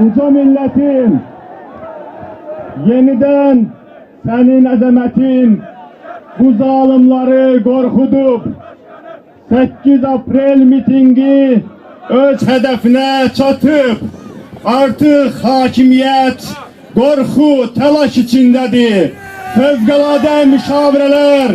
Uca milletin, yeniden senin azametin bu zalimleri korkutup 8 April mitingi öz hedefine çatıp artık hakimiyet korku telaş içindedir. Fevkalade müşavireler,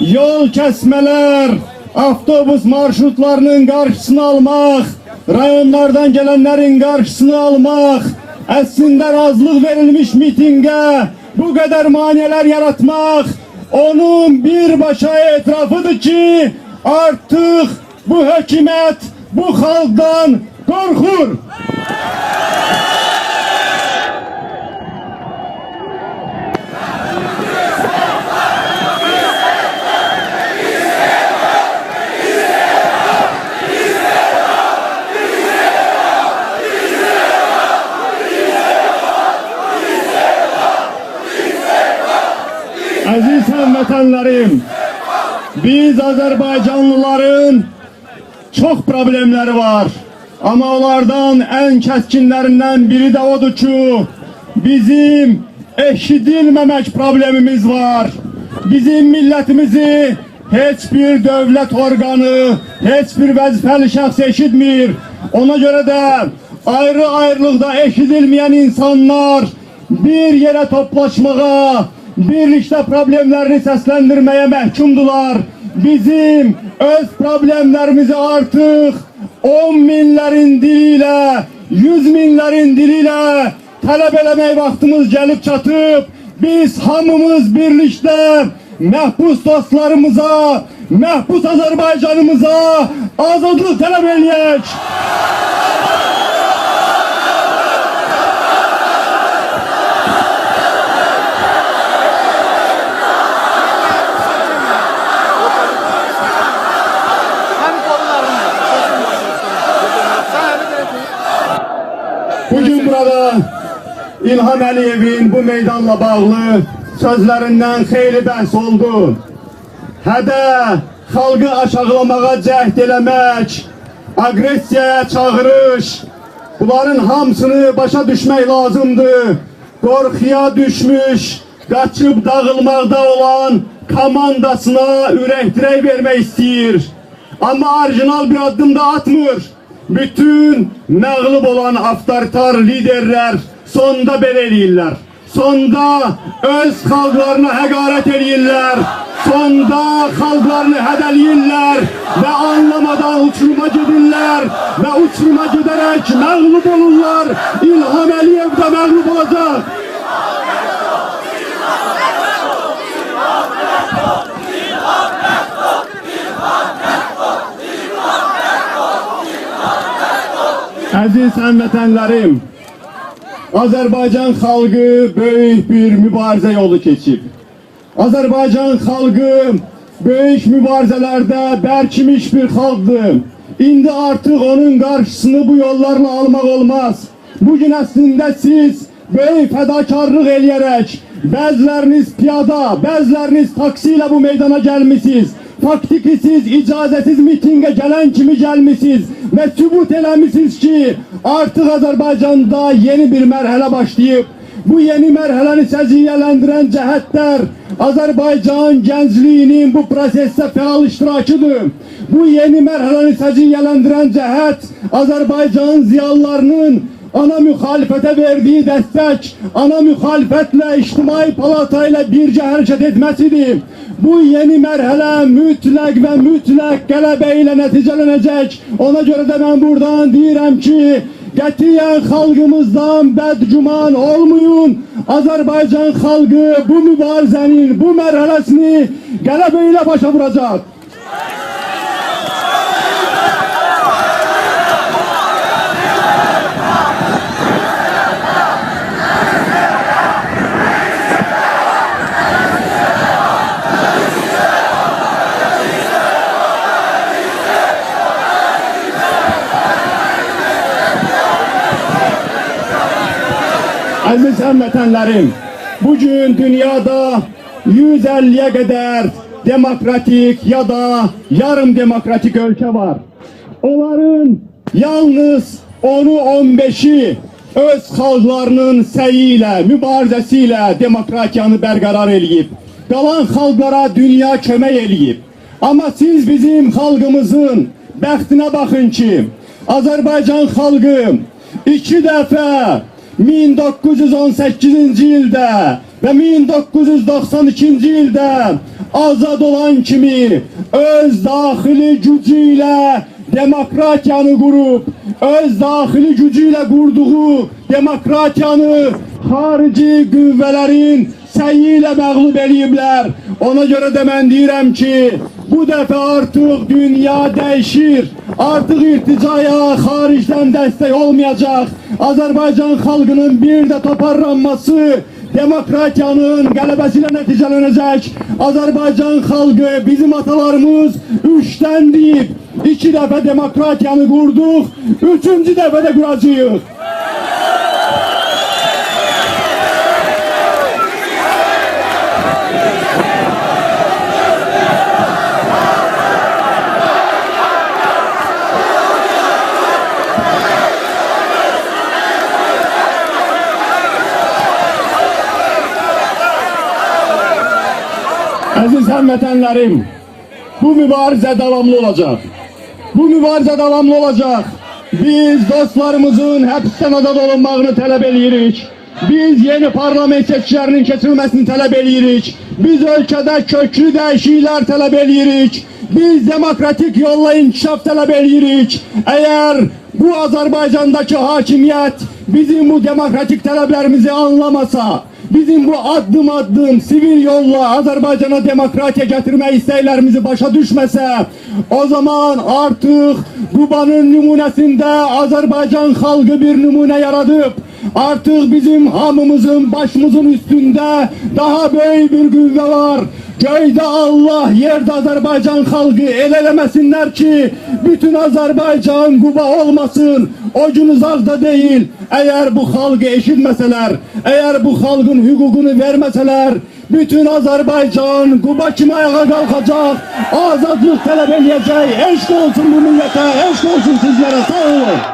yol kesmeler, avtobus marşrutlarının karşısını almak, rayonlardan gelenlerin karşısını almak, aslında razılık verilmiş mitinge bu kadar maniyeler yaratmak, onun bir başa etrafıdır ki artık bu hükümet bu halktan korkur. Aziz hamvatanlarım, biz Azerbaycanlıların çok problemleri var. Ama onlardan en keskinlerinden biri de odur ki bizim eşidilmemek problemimiz var. Bizim milletimizi hiçbir devlet organı, hiçbir vazifeli şahs eşitmir. Ona göre de ayrı ayrılıkta eşidilmeyen insanlar bir yere toplaşmaya, birlikte problemlerini seslendirmeye mahkumdular. Bizim öz problemlerimizi artık 10 binlerin diliyle, 100 binlerin diliyle talep eləmək vaxtımız gelip çatıp biz hamımız birlikte məhbus dostlarımıza, məhbus Azerbaycanımıza azadlık talep eləyək. Bugün burada İlham Əliyevin bu meydanla bağlı sözlerinden xeyli bəhs oldu. Hədə xalqı aşağılamağa cəhd eləmək, agressiyaya çağırış, bunların hamısını başa düşmək lazımdır. Qorxuya düşmüş, qaçıb dağılmaqda olan komandasına ürək-dirək vermək istəyir. Amma orijinal bir addım da atmır. Bütün məğlub olan avtoritar liderler sonda belə eləyirlər. Sonda öz xalqlarına həqarət eləyirlər. Sonda xalqlarını hədələyirlər və anlamadan uçuruma gedirlər və uçuruma gedərək məğlub olurlar. İlham Əliyev də məğlub olacaq. Aziz həmvətənlərim, Azərbaycan xalqı böyük bir mübarizə yolu keçib. Azərbaycan xalqı böyük mübarizələrdə bərkimiş bir xalqdır. İndi artıq onun qarşısını bu yollarla almaq olmaz. Bugün əslində siz böyük fədakarlıq eləyərək, bəziləriniz piyada, bəziləriniz taksi ilə bu meydana gəlmişsiniz. Faktiki siz icazəsiz mitingə gələn kimi gəlmişsiniz və sübut eləmişsiniz ki, artıq Azərbaycanda yeni bir mərhələ başlayıb. Bu yeni mərhələni səciyyələndirən cəhətlər Azərbaycan gəncliyinin bu prosesdə fəal iştirakıdır. Bu yeni mərhələni səciyyələndirən cəhət Azərbaycan ziyalılarının ana müxalifətə verdiyi dəstək, ana müxalifətlə ictimai palata ilə birgə hərəkət etməsidir. Bu yeni mərhələ mütləq və mütləq qələbə ilə nəticələnəcək. Ona görə də mən buradan deyirəm ki, qətiyyən xalqımızdan bədgüman olmayın. Azərbaycan xalqı bu mübarizənin, bu mərhələsini qələbə ilə başa vuracaq. Aziz həmvətənlərim, bugün dünyada 150'ye kadar demokratik ya da yarım demokratik ülke var. Onların yalnız 10'u 15'i öz xalqlarının səyi ilə, mübarizəsi ilə demokratiyanı bərqərar eləyib. Qalan xalqlara dünya kömək eləyib. Amma siz bizim xalqımızın bəxtinə baxın ki, Azərbaycan xalqı 2 dəfə 1918-ci ildə və 1992-ci ildə azad olan kimi öz daxili gücü ilə demokratiyanı qurub, öz daxili gücü ilə qurduğu demokratiyanı xarici qüvvələrin səyi ilə məğlub eləyiblər. Ona görə də mən deyirəm ki, bu dəfə artıq dünya dəyişir. Artıq irticaya xaricdən dəstək olmayacaq. Azərbaycan xalqının bir də toparlanması demokratiyanın qələbəsi ilə nəticələnəcək. Azərbaycan xalqı, bizim atalarımız 3'dən deyib, 2 dəfə demokratiyanı qurduq, 3-cü dəfə də quracağıq. Əziz həmvətənlərim, bu mübarizə davamlı olacaq. Bu mübarizə davamlı olacaq. Biz dostlarımızın həbsdən azad olunmağını tələb edirik. Biz yeni parlament seçkilərinin keçirilməsini tələb edirik. Biz ölkədə köklü dəyişikliklər tələb edirik. Biz demokratik yolla inkişaf tələb edirik. Əgər bu Azərbaycandakı hakimiyyət bizim bu demokratik tələblərimizi anlamasa, bizim bu addım addım sivil yolla Azərbaycana demokratiya gətirmək istəklərimizi başa düşməsə, o zaman artıq Qubanın nümunəsində Azərbaycan xalqı bir nümunə yaradıb. Artıq bizim hamımızın başımızın üstündə daha böyük bir qüvvə var. Göydə Allah, yerdə Azərbaycan xalqı el eləməsinlər ki, bütün Azərbaycan Quba olmasın. O gün uzaqda deyil. Əgər bu xalqı eşitməsələr, əgər bu xalqın hüququnu verməsələr, bütün Azərbaycan Quba kimi ayağa qalxacaq, azadlıq tələb eləyəcək. Eşq olsun bu millətə, eşq olsun sizlərə, sağ olun.